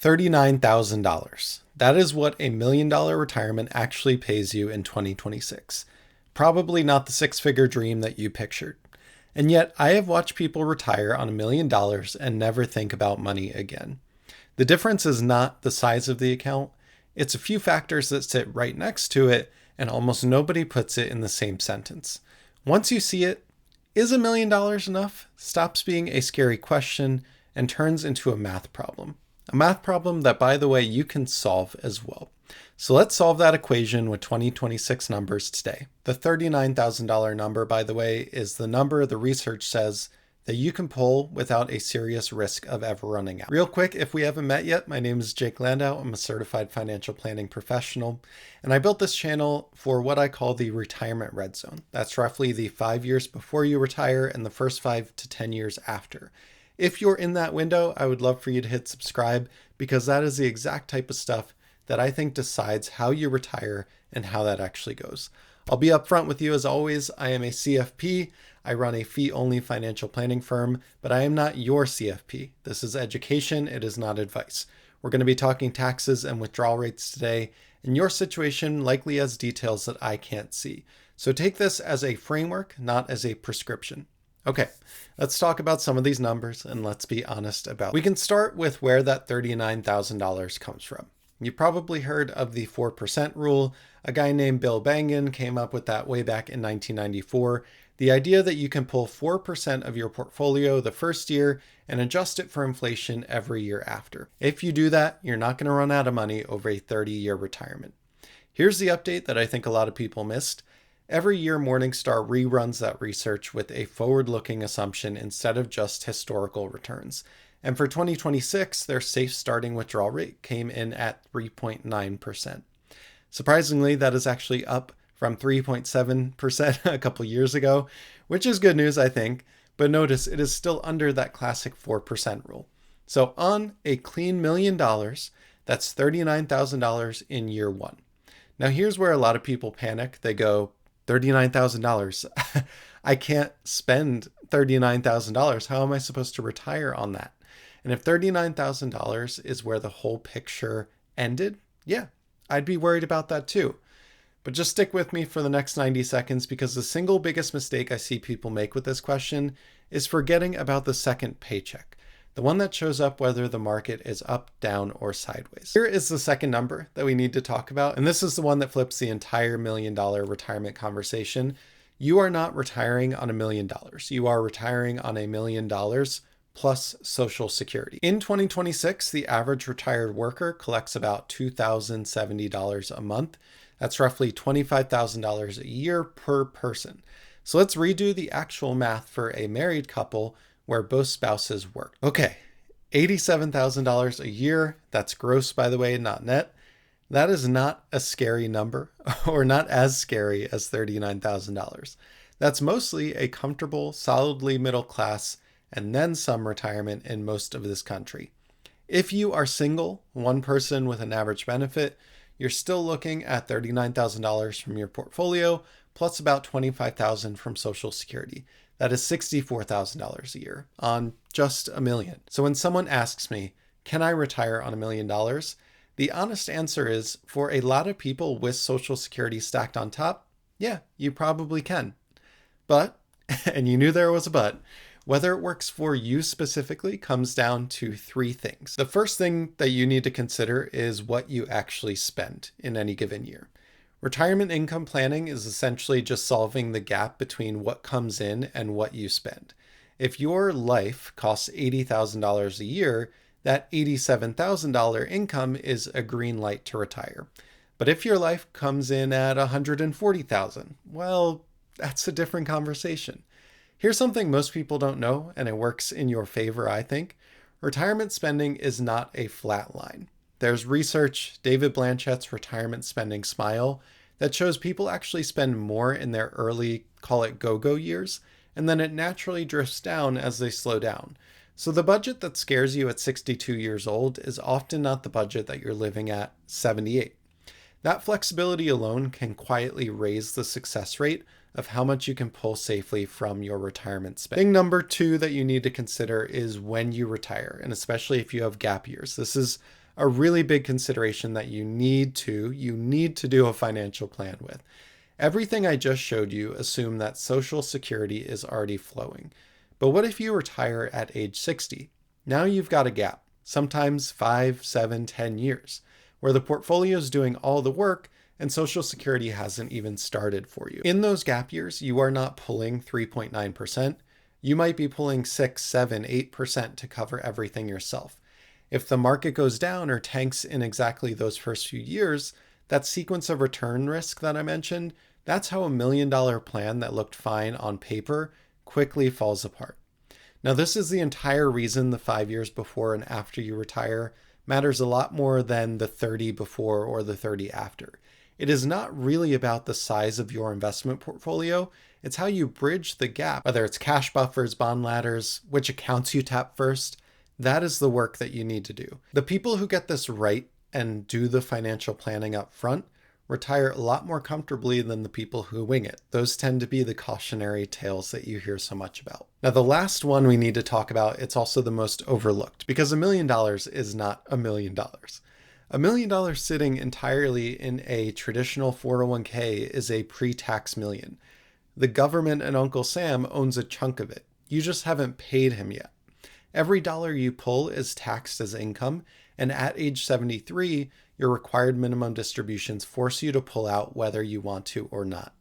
$39,000. That is what a $1 million retirement actually pays you in 2026. Probably not the six-figure dream that you pictured. And yet, I have watched people retire on $1 million and never think about money again. The difference is not the size of the account, it's a few factors that sit right next to it, and almost nobody puts it in the same sentence. Once you see it, is $1 million enough? Stops being a scary question and turns into a math problem. A math problem that, by the way, you can solve as well. So let's solve that equation with 2026 numbers today. The $39,000 number, by the way, is the number the research says that you can pull without a serious risk of ever running out. Real quick, if we haven't met yet, my name is Jake Landau. I'm a certified financial planning professional, and I built this channel for what I call the retirement red zone. That's roughly the 5 years before you retire and the first 5 to 10 years after. If you're in that window, I would love for you to hit subscribe because that is the exact type of stuff that I think decides how you retire and how that actually goes. I'll be upfront with you as always. I am a CFP. I run a fee-only financial planning firm, but I am not your CFP. This is education. It is not advice. We're going to be talking taxes and withdrawal rates today, and your situation likely has details that I can't see. So take this as a framework, not as a prescription. Okay, let's talk about some of these numbers and let's be honest about it. We can start with where that $39,000 comes from. You probably heard of the 4% rule. A guy named Bill Bengen came up with that way back in 1994. The idea that you can pull 4% of your portfolio the first year and adjust it for inflation every year after. If you do that, you're not going to run out of money over a 30-year retirement. Here's the update that I think a lot of people missed. Every year, Morningstar reruns that research with a forward-looking assumption instead of just historical returns. And for 2026, their safe starting withdrawal rate came in at 3.9%. Surprisingly, that is actually up from 3.7% a couple years ago, which is good news, I think. But notice it is still under that classic 4% rule. So on a clean $1 million, that's $39,000 in year one. Now here's where a lot of people panic. They go, $39,000. I can't spend $39,000. How am I supposed to retire on that? And if $39,000 is where the whole picture ended, yeah, I'd be worried about that too. But just stick with me for the next 90 seconds because the single biggest mistake I see people make with this question is forgetting about the second paycheck, the one that shows up whether the market is up, down, or sideways. Here is the second number that we need to talk about, and this is the one that flips the entire $1 million retirement conversation. You are not retiring on $1 million. You are retiring on $1 million plus Social Security. In 2026, the average retired worker collects about $2,070 a month. That's roughly $25,000 a year per person. So let's redo the actual math for a married couple where both spouses work. Okay, $87,000 a year. That's gross, by the way, not net. That is not a scary number, or not as scary as $39,000. That's mostly a comfortable, solidly middle class, and then some retirement in most of this country. If you are single, one person with an average benefit, you're still looking at $39,000 from your portfolio, plus about $25,000 from Social Security. That is $64,000 a year on just $1 million. So when someone asks me, can I retire on $1 million? The honest answer is, for a lot of people with Social Security stacked on top, yeah, you probably can. But, and you knew there was a but, whether it works for you specifically comes down to three things. The first thing that you need to consider is what you actually spend in any given year. Retirement income planning is essentially just solving the gap between what comes in and what you spend. If your life costs $80,000 a year, that $87,000 income is a green light to retire. But if your life comes in at $140,000, well, that's a different conversation. Here's something most people don't know, and it works in your favor, I think. Retirement spending is not a flat line. There's research, David Blanchett's Retirement Spending Smile, that shows people actually spend more in their early, call it go-go years, and then it naturally drifts down as they slow down. So the budget that scares you at 62 years old is often not the budget that you're living at 78. That flexibility alone can quietly raise the success rate of how much you can pull safely from your retirement spend. Thing number two that you need to consider is when you retire, and especially if you have gap years. This is a really big consideration that you need to do a financial plan with. Everything I just showed you assume that Social Security is already flowing. But what if you retire at age 60? Now you've got a gap, sometimes 5, 7, 10 years, where the portfolio is doing all the work and Social Security hasn't even started for you. In those gap years, you are not pulling 3.9%. You might be pulling 6, 7, 8% to cover everything yourself. If the market goes down or tanks in exactly those first few years, that sequence of return risk that I mentioned, that's how $1 million plan that looked fine on paper quickly falls apart. Now, this is the entire reason the 5 years before and after you retire matters a lot more than the 30 before or the 30 after. It is not really about the size of your investment portfolio. It's how you bridge the gap, whether it's cash buffers, bond ladders, which accounts you tap first. That is the work that you need to do. The people who get this right and do the financial planning up front retire a lot more comfortably than the people who wing it. Those tend to be the cautionary tales that you hear so much about. Now, the last one we need to talk about, it's also the most overlooked, because $1 million is not $1 million. $1 million sitting entirely in a traditional 401k is a pre-tax million. The government and Uncle Sam owns a chunk of it. You just haven't paid him yet. Every dollar you pull is taxed as income, and at age 73, your required minimum distributions force you to pull out whether you want to or not.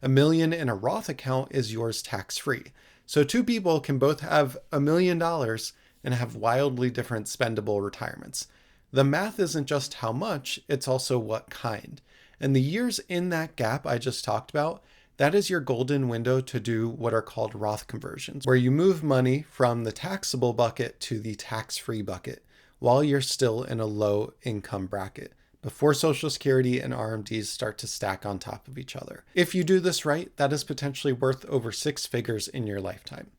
$1 million in a Roth account is yours tax-free. So two people can both have $1 million and have wildly different spendable retirements. The math isn't just how much, it's also what kind. And the years in that gap I just talked about, that is your golden window to do what are called Roth conversions, where you move money from the taxable bucket to the tax-free bucket while you're still in a low income bracket, before Social Security and RMDs start to stack on top of each other. If you do this right, that is potentially worth over 6 figures in your lifetime.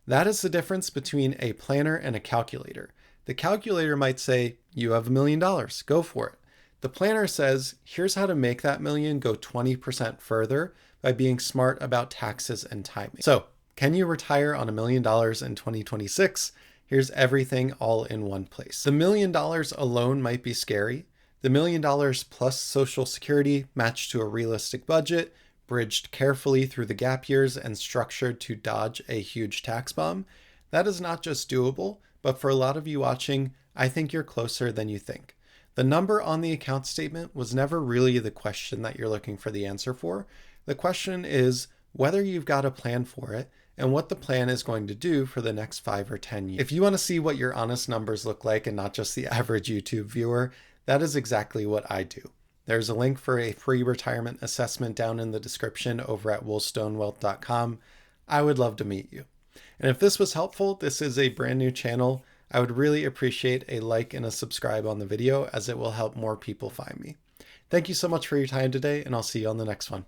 That is the difference between a planner and a calculator. The calculator might say, you have $1 million, go for it. The planner says, here's how to make that million go 20% further by being smart about taxes and timing. So, can you retire on $1 million in 2026? Here's everything all in one place. The $1 million alone might be scary. The $1 million plus Social Security matched to a realistic budget, bridged carefully through the gap years and structured to dodge a huge tax bomb. That is not just doable, but for a lot of you watching, I think you're closer than you think. The number on the account statement was never really the question that you're looking for the answer for. The question is whether you've got a plan for it and what the plan is going to do for the next 5 or 10 years. If you want to see what your honest numbers look like and not just the average YouTube viewer, that is exactly what I do. There's a link for a free retirement assessment down in the description over at woolstonewealth.com. I would love to meet you. And if this was helpful, this is a brand new channel. I would really appreciate a like and a subscribe on the video, as it will help more people find me. Thank you so much for your time today, and I'll see you on the next one.